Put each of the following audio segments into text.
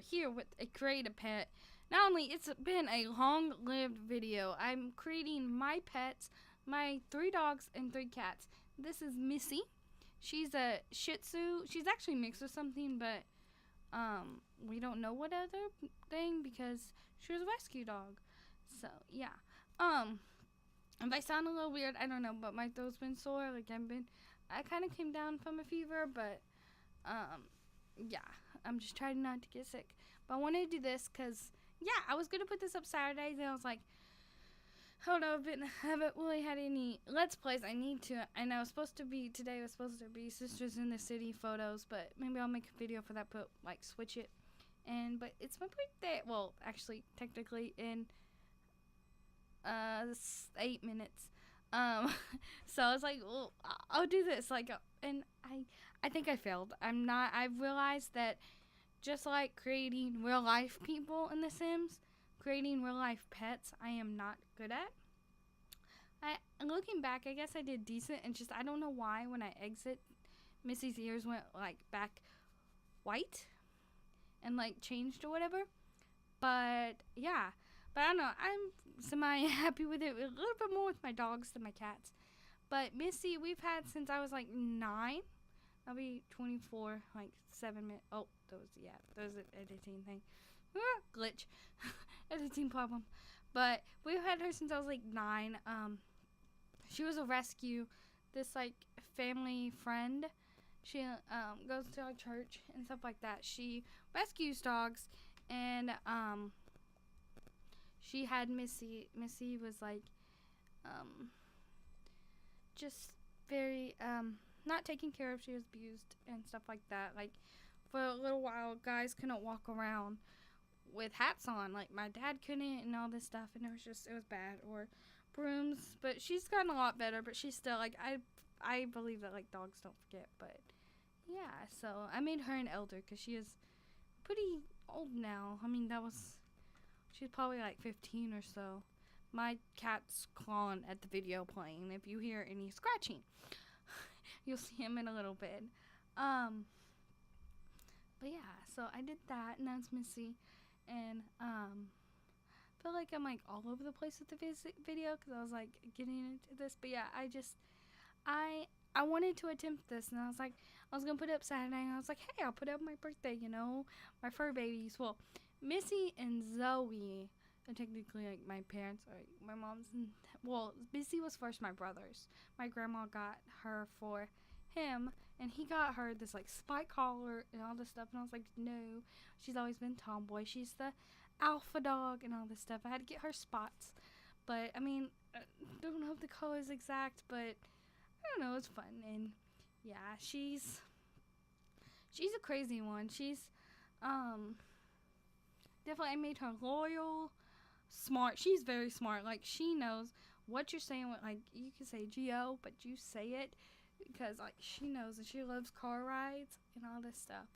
are here with a Create a Pet. Not only it's been a long-lived video, I'm creating my pets, my 3 dogs and 3 cats. This is Missy. She's a Shih Tzu. She's actually mixed with something, but we don't know what other thing because she was a rescue dog. So yeah. If I sound a little weird, I don't know, but my throat's been sore. Like I kind of came down from a fever, but yeah, I'm just trying not to get sick. But I wanted to do this because, yeah, I was going to put this up Saturdays, and I was like, I don't know, I haven't really had any Let's Plays. I need to, and today was supposed to be Sisters in the City photos, but maybe I'll make a video for that, but, like, switch it. But it's my birthday, well, actually, technically, in 8 minutes. So I was like, well, I'll do this, like, and I think I failed. I've realized that just like creating real life people in The Sims, creating real life pets, I am not good at. Looking back, I guess I did decent, and just, I don't know why when I exit, Missy's ears went, like, back white, and, like, changed or whatever. But, yeah. But I don't know, I'm semi-happy with it, a little bit more with my dogs than my cats. But Missy, we've had since I was, like, 9. I'll be 24, like, 7 minutes. Oh, there was an editing thing. Glitch. Editing problem. But we've had her since I was, like, 9. She was a rescue. This, like, family friend. She, goes to our church and stuff like that. She rescues dogs, and, she had Missy. Missy was, like, just very, not taken care of. She was abused and stuff like that. Like, for a little while, guys couldn't walk around with hats on. Like, my dad couldn't and all this stuff, and it was bad. Or brooms, but she's gotten a lot better, but she's still, like, I believe that, like, dogs don't forget, but, yeah, so I made her an elder, because she is pretty old now. I mean, she's probably, like, 15 or so. My cat's clawing at the video playing. If you hear any scratching, you'll see him in a little bit. But yeah, so I did that, and that's Missy. And, I feel like I'm, like, all over the place with the video, because I was, like, getting into this. But yeah, I wanted to attempt this, and I was like, I was going to put it up Saturday, and I was like, hey, I'll put it up my birthday, my fur babies. Well, Missy and Zoey are technically, like, my parents, or my mom's, well, Missy was first my brother's. My grandma got her for him, and he got her this, like, spike collar and all this stuff, and I was like, no, she's always been tomboy. She's the alpha dog and all this stuff. I had to get her spots, but, I mean, I don't know if the color is exact, but I don't know, it's fun. And yeah, she's a crazy one. She's definitely, I made her loyal, smart. She's very smart. Like, she knows what you're saying. Like, you can say G-O, but you say it, because, like, she knows, and she loves car rides and all this stuff.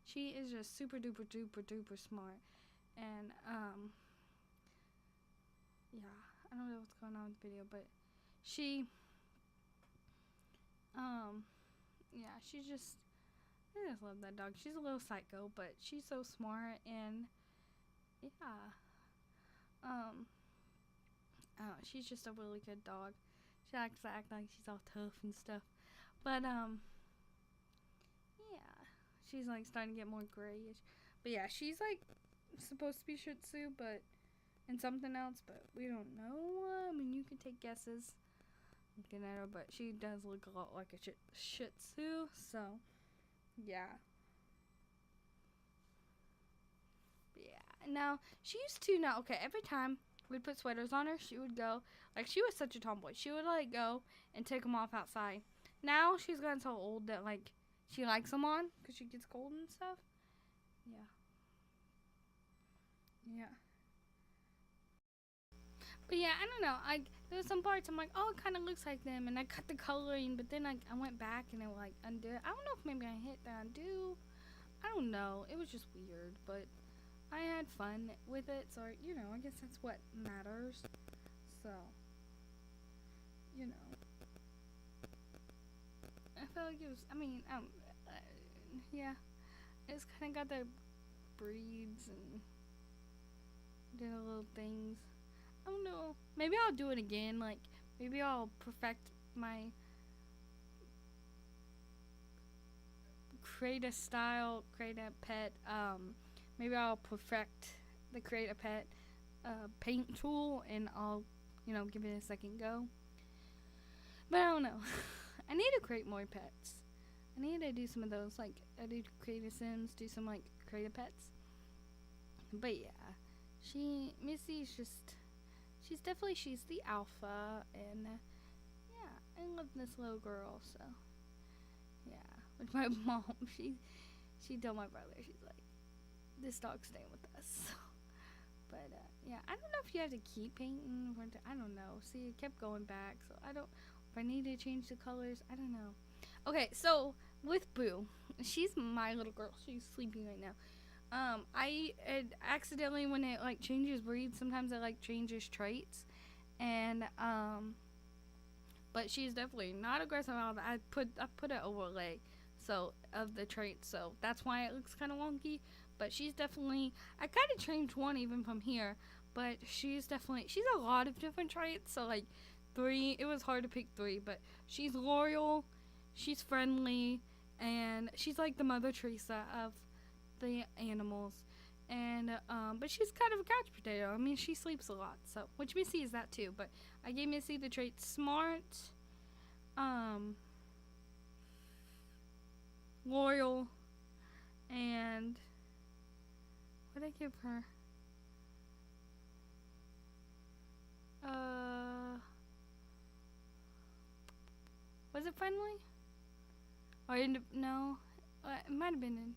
She is just super duper duper duper smart. And yeah, I don't know what's going on with the video, but she yeah, I just love that dog. She's a little psycho, but she's so smart. And yeah, she's just a really good dog. She likes to act like she's all tough and stuff, but yeah, she's, like, starting to get more grayish. But yeah, she's, like, supposed to be Shih Tzu, but and something else, but we don't know. I mean, you can take guesses looking at her, but she does look a lot like a Shih Tzu, so yeah. Yeah, now, she used to, now, okay, every time we'd put sweaters on her, she would go, like, she was such a tomboy, she would, like, go and take them off outside. Now, she's gotten so old that, like, she likes them on, because she gets cold and stuff. Yeah. Yeah. But yeah, I don't know. There was some parts I'm like, oh, it kind of looks like them, and I cut the coloring, but then I went back and I like undo it. I don't know if maybe I hit the undo. I don't know. It was just weird, but I had fun with it, so I guess that's what matters. So, I felt like it was. I mean, yeah, it's kind of got the breeds and did a little things. I don't know. Maybe I'll do it again. Like, maybe I'll perfect my create a style, create a pet. Maybe I'll perfect the create a pet paint tool, and I'll, give it a second go. But I don't know. I need to create more pets. I need to do some of those. Like, I do create a Sims, do some, like, create a pets. But yeah, Missy's just, she's the alpha, and yeah, I love this little girl, so yeah. With my mom, she told my brother, she's like, this dog's staying with us. So, but yeah, I don't know if you have to keep painting, or I don't know. See, it kept going back, so I don't. If I need to change the colors, I don't know. Okay, so with Boo, she's my little girl. She's sleeping right now. I accidentally, when it like changes breeds, sometimes it like changes traits, and but she's definitely not aggressive at all. I put an overlay of the traits, so that's why it looks kind of wonky. But she's definitely, I kind of changed one even from here, but she's a lot of different traits. So like 3, it was hard to pick 3, but she's loyal, she's friendly, and she's like the Mother Teresa of the animals. And but she's kind of a couch potato. I mean, she sleeps a lot, so, which Missy is that too. But I gave Missy the trait smart, loyal, and what did I give her? Was it friendly? Or no? It might have been in.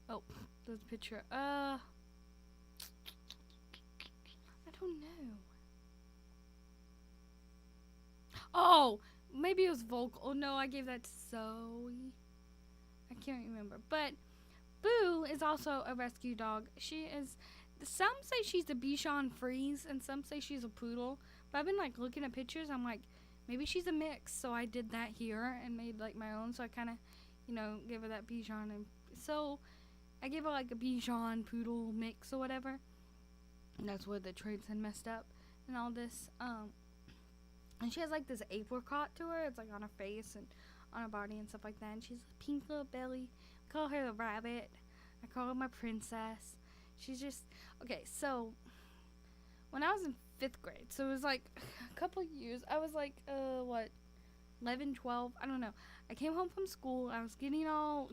Oh, there's a picture. I don't know. Oh, maybe it was vocal. Oh no, I gave that to Zoey. I can't remember. But Boo is also a rescue dog. Some say she's a Bichon Frise, and some say she's a poodle. But I've been like looking at pictures. I'm like, maybe she's a mix. So I did that here and made like my own. So I kind of, gave her that Bichon, and so I gave her like a Bichon poodle mix or whatever. And that's where the traits had messed up and all this. And she has like this apricot to her. It's like on her face and on her body and stuff like that. And she's a pink little belly. I call her the rabbit. I call her my princess. She's just, okay, so when I was in 5th grade, so it was like a couple years, I was like, 11, 12, I don't know. I came home from school. I was getting all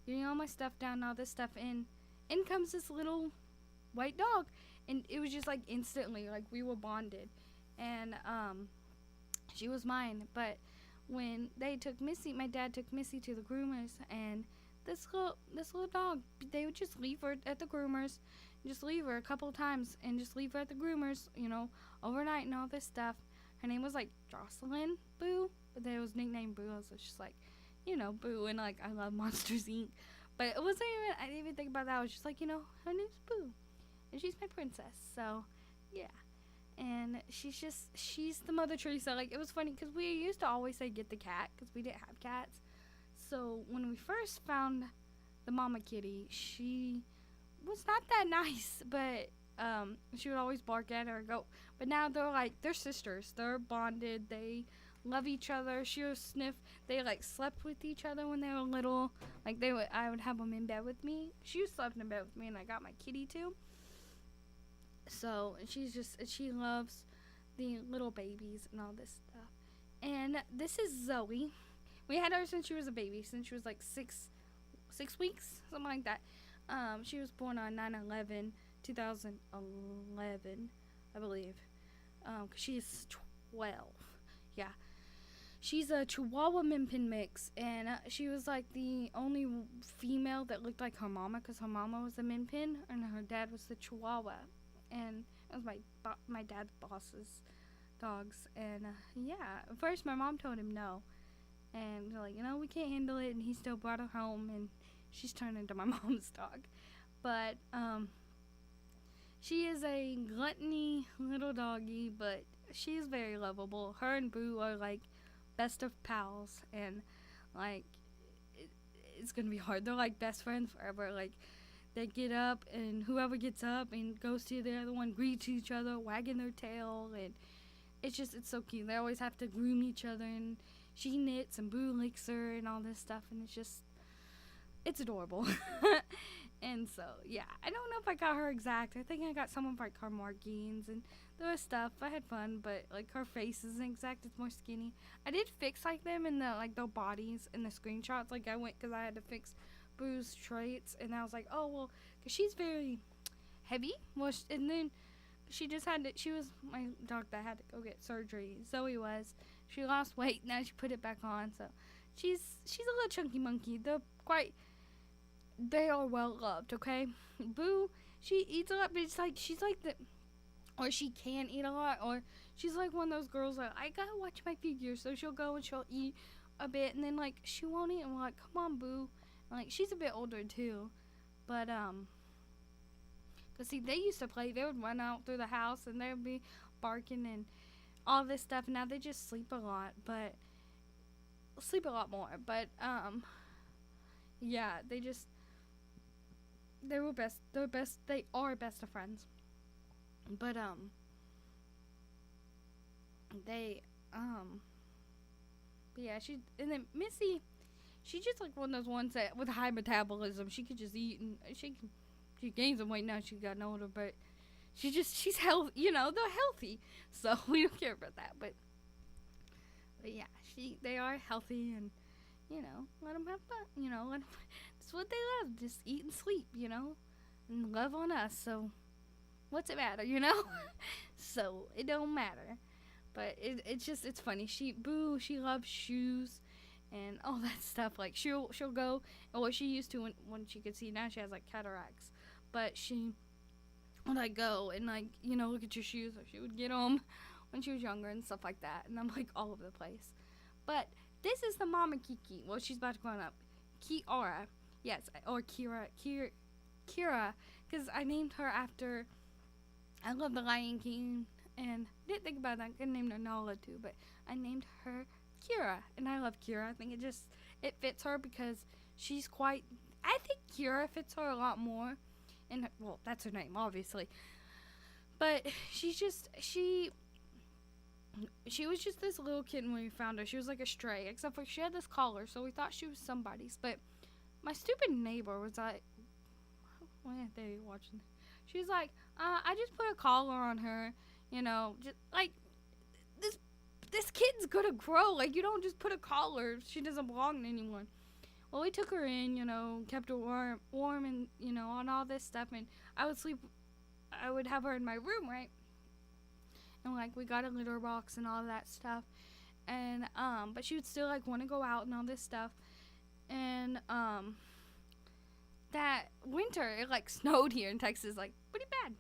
my stuff down, all this stuff in. In comes this little white dog. And it was just like instantly, like we were bonded. And she was mine. But when they took Missy, my dad took Missy to the groomers, and this little dog, they would just leave her at the groomers, just leave her a couple of times, and just leave her at the groomers, overnight and all this stuff. Her name was like Jocelyn Boo, but then it was nicknamed Boo. So it's just like, Boo, and like I love Monsters Inc. But it wasn't even, I didn't even think about that. I was just like, her name's Boo, and she's my princess. So yeah. And she's the Mother Teresa. Like, it was funny because we used to always say get the cat because we didn't have cats. So when we first found the mama kitty, she was not that nice, but she would always bark at her and go. But now they're sisters. They're bonded. They love each other. She would sniff. They like slept with each other when they were little. Like I would have them in bed with me. She slept in bed with me, and I got my kitty too. So she loves the little babies and all this stuff. And this is Zoey. We had her since she was a baby, since she was like 6 weeks, something like that. She was born on 9/11, 2011, I believe. 'Cause she's 12. Yeah. She's a Chihuahua Min Pin mix, and she was like the only female that looked like her mama, because her mama was a Min Pin and her dad was the Chihuahua. And it was my dad's boss's dogs. And yeah, at first my mom told him no, and they're like, we can't handle it, and he still brought her home, and she's turned into my mom's dog. But she is a gluttony little doggy, but she's very lovable. Her and Boo are like best of pals, and like it's gonna be hard. They're like best friends forever. Like they get up, and whoever gets up and goes to the other one greets each other, wagging their tail, and it's so cute. They always have to groom each other, and she knits and Boo licks her and all this stuff, and it's adorable. And so, yeah, I don't know if I got her exact. I think I got some of like her markings and there was stuff. I had fun, but like her face isn't exact. It's more skinny. I did fix like them in the like their bodies in the screenshots. Like I went because I had to fix Boo's traits, and I was like, oh well, because she's very heavy. Well, and then she just had to. She was my dog that had to go get surgery. Zoey was. She lost weight. Now she put it back on. So she's a little chunky monkey. They are well loved, okay? Boo, she eats a lot, but it's like, she's like or she can eat a lot, or she's like one of those girls that, I gotta watch my figure, so she'll go and she'll eat a bit, and then, like, she won't eat, and we're like, come on, Boo. And, like, she's a bit older, too, but, cause see, they used to play, they would run out through the house, and they would be barking and all this stuff, and now they just sleep a lot more, but, yeah, they are best of friends. But, but yeah, and then Missy, she's just like one of those ones that, with high metabolism, she could just eat, and she gains some weight now she gotten older, but she's healthy, they're healthy, so we don't care about that, but yeah, they are healthy, and, let them have fun, that's what they love, just eat and sleep, and love on us, so what's it matter, so it don't matter, but it's funny, she loves shoes, and all that stuff, like, she'll go, or what she used to when she could see, now she has, like, cataracts, but she would, like, go and, like, look at your shoes, or she would get them when she was younger and stuff like that, and I'm, like, all over the place, but this is the mama Kiki, well, she's about to grow up, Kiara, yes, or Kira, because I named her after, I love the Lion King, and didn't think about that, I could name her Nala too, but I named her Kira, and I love Kira. I think it fits her because I think Kira fits her a lot more, and, well, that's her name, obviously, but she was just this little kitten when we found her. She was like a stray, except for she had this collar, so we thought she was somebody's, but my stupid neighbor was like, why aren't they watching? She was like, I just put a collar on her, just, like, this kid's gonna grow, like, you don't just put a collar, she doesn't belong to anyone. Well, we took her in, kept her warm and, on all this stuff, and I would have her in my room, right? And, like, we got a litter box and all that stuff, and, but she would still, like, want to go out and all this stuff, and, that winter, it, like, snowed here in Texas, like, pretty bad,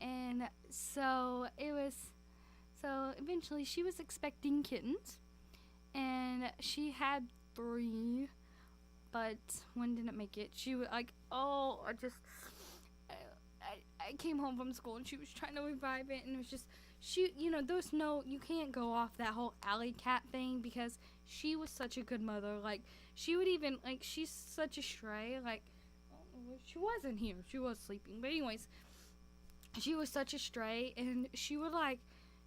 and so eventually she was expecting kittens, and she had 3, but one didn't make it. She was like, oh, I came home from school, and she was trying to revive it, and it was just, you can't go off that whole alley cat thing, because she was such a good mother, like, she would even, like, she's such a stray, like, she wasn't here, she was sleeping, but anyways, she was such a stray, and she would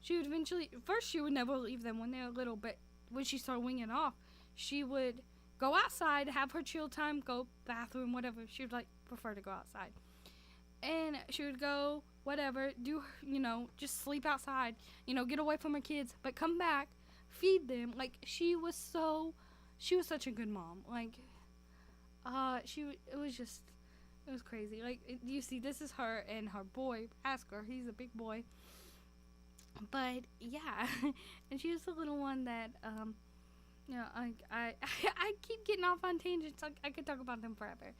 eventually, first she would never leave them when they were little, but when she started winging off, she would go outside, have her chill time, go bathroom, whatever, she would, like, prefer to go outside, and she would go, whatever, just sleep outside, get away from her kids, but come back, feed them, like, she was such a good mom, like, it was crazy. Like, you see, this is her and her boy, Asker. He's a big boy. But, yeah. And she was the little one that, I keep getting off on tangents. Like, I could talk about them forever.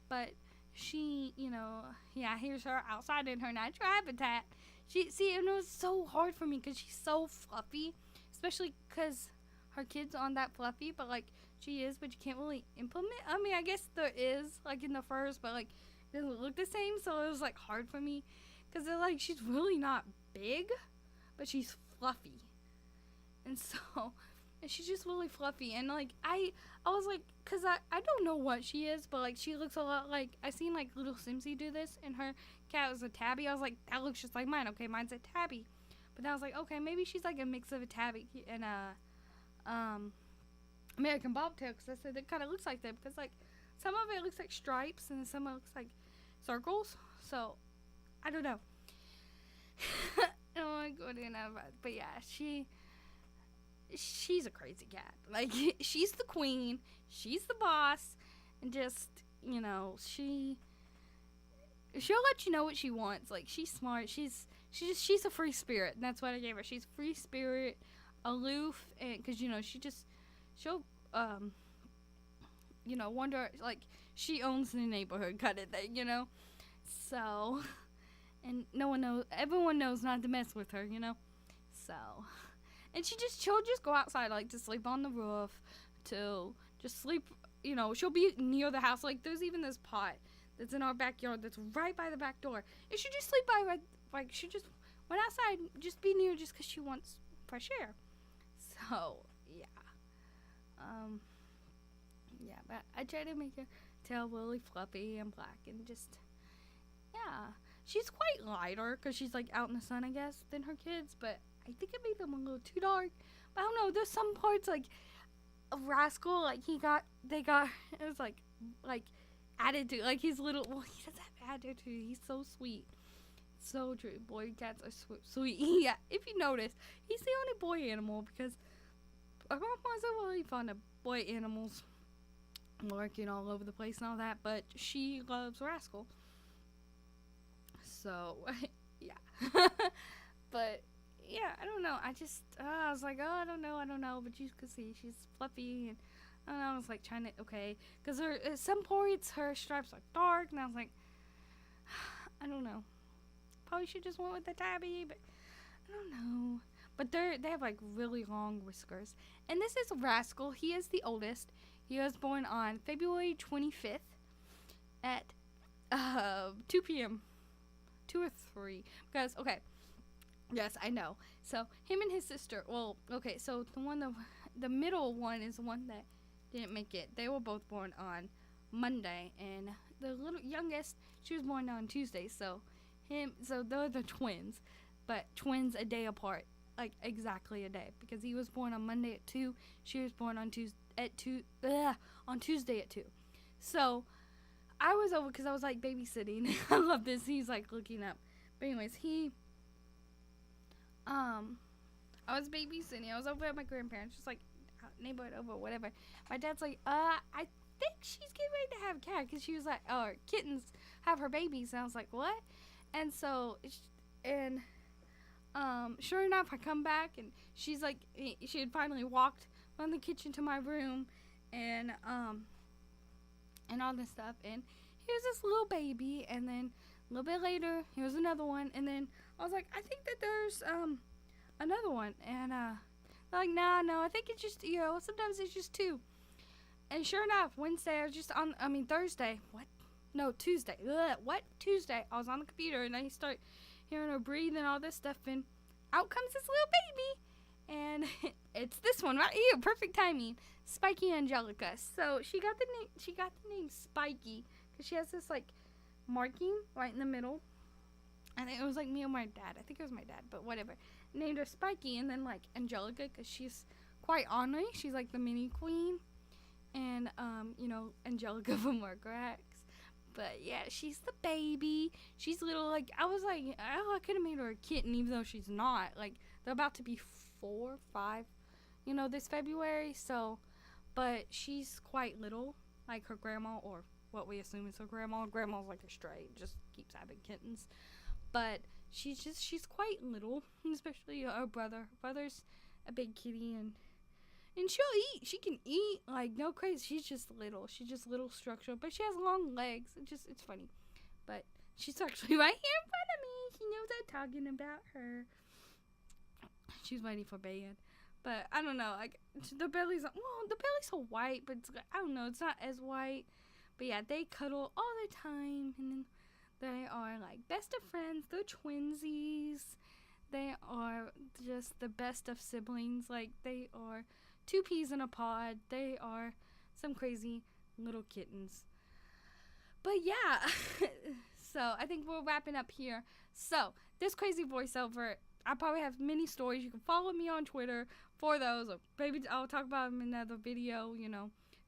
But she, here's her outside in her natural habitat. And it was so hard for me because she's so fluffy. Especially because her kid's on that fluffy, but, like, she is, but you can't really implement. I mean, I guess there is, like, in the furs, but, like, it doesn't look the same, so it was, like, hard for me, because they're, like, she's really not big, but she's fluffy, and so, and she's just really fluffy. And like I was like, cause I don't know what she is, but like she looks a lot like, I seen like little Simsy do this, and her cat was a tabby. I was like, that looks just like mine. Okay, mine's a tabby. But then I was like, okay, maybe she's like a mix of a tabby and a American bobtail, because I said it kind of looks like that, because like some of it looks like stripes and some of it looks like circles. So I don't know. I don't want to go into that, but yeah, she's a crazy cat. Like, she's the queen, she's the boss, and just, you know, she'll let you know what she wants. Like, she's smart. She's a free spirit, and that's what I gave her. She's free spirit, aloof, and because you know she'll you know, wonder, like, she owns the neighborhood kind of thing, you know. So, and everyone knows not to mess with her, you know. So, and she'll just go outside, like, to sleep on the roof, to just sleep, you know. She'll be near the house. Like, there's even this pot that's in our backyard that's right by the back door, and she just sleep by, like, she just went outside, just be near, just because she wants fresh air. So yeah, yeah, but I try to make her tail really fluffy and black, and just, yeah, she's quite lighter because she's like out in the sun, I guess, than her kids, but I think it made them a little too dark. But I don't know, there's some parts like a Rascal, like they got it was like attitude, like he's little, well, he does have attitude, he's so sweet. So true, boy cats are sweet. Yeah, if you notice, he's the only boy animal, because I'm myself really fond of boy animals, lurking all over the place and all that, but she loves Rascal. So, yeah. But, yeah, I don't know. I was like, oh, I don't know, but you could see she's fluffy, and I don't know, I was like trying to, okay, because at some points her stripes are dark, and I was like, I don't know. Probably should just went with the tabby, but I don't know. But they have like really long whiskers. And this is Rascal. He is the oldest. He was born on February 25th at 2 p.m. 2 or 3. Because, okay, yes, I know. So him and his sister, well, okay, so the middle one is the one that didn't make it. They were both born on Monday, and the little youngest, she was born on Tuesday. So they're the twins, but twins a day apart, like exactly a day, because he was born on Monday at 2, she was born on Tuesday at 2. So I was over because I was like babysitting. I love this. He's like looking up. But anyways, I was babysitting. I was over at my grandparents, just like neighborhood over, whatever. My dad's like, I think she's getting ready to have a cat, because she was like, oh, kittens have her babies. And I was like, what? And so, sure enough, I come back, and she's like, she had finally walked from the kitchen to my room, and all this stuff, and here's this little baby, and then a little bit later, here's another one, and then I was like, I think that there's, another one, and, they're like, no, I think it's just, you know, sometimes it's just 2, and sure enough, Thursday, Tuesday, Tuesday, I was on the computer, and I start hearing her breathe and all this stuff, and out comes this little baby, and it's this one right here, perfect timing, Spiky Angelica. So she got the name Spiky because she has this like marking right in the middle. I think it was like me and my dad. I think it was my dad, but whatever. Named her Spiky, and then like Angelica because she's quite ornery. She's like the mini queen, and you know, Angelica from Rugrats. But yeah, she's the baby. She's little. Like I was like, oh, I could have made her a kitten, even though she's not. Like they're about to be 4, 5, you know, this February. So, but she's quite little, like her grandma, or what we assume is her grandma. Grandma's like a stray, just keeps having kittens. But she's quite little, especially her brother. Her brother's a big kitty, and she'll eat. She can eat like no crazy. She's just little. She's just little structural, but she has long legs. It's funny. But she's actually right here in front of me. She knows I'm talking about her. She's waiting for bed. But I don't know. Like the belly's so white, but it's, I don't know. It's not as white. But yeah, they cuddle all the time, and then they are like best of friends. They're twinsies. They are just the best of siblings. Like they are 2 peas in a pod. They are some crazy little kittens. But yeah, so I think we're wrapping up here. So this crazy voiceover, I probably have many stories. You can follow me on Twitter for those. Or maybe I'll talk about them in another video,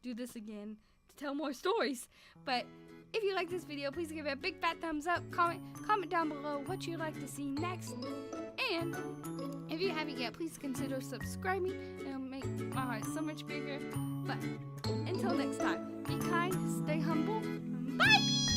do this again to tell more stories. But if you like this video, please give it a big fat thumbs up. Comment down below what you'd like to see next. And if you haven't yet, please consider subscribing. It'll make my heart so much bigger. But until next time, be kind, stay humble. Bye!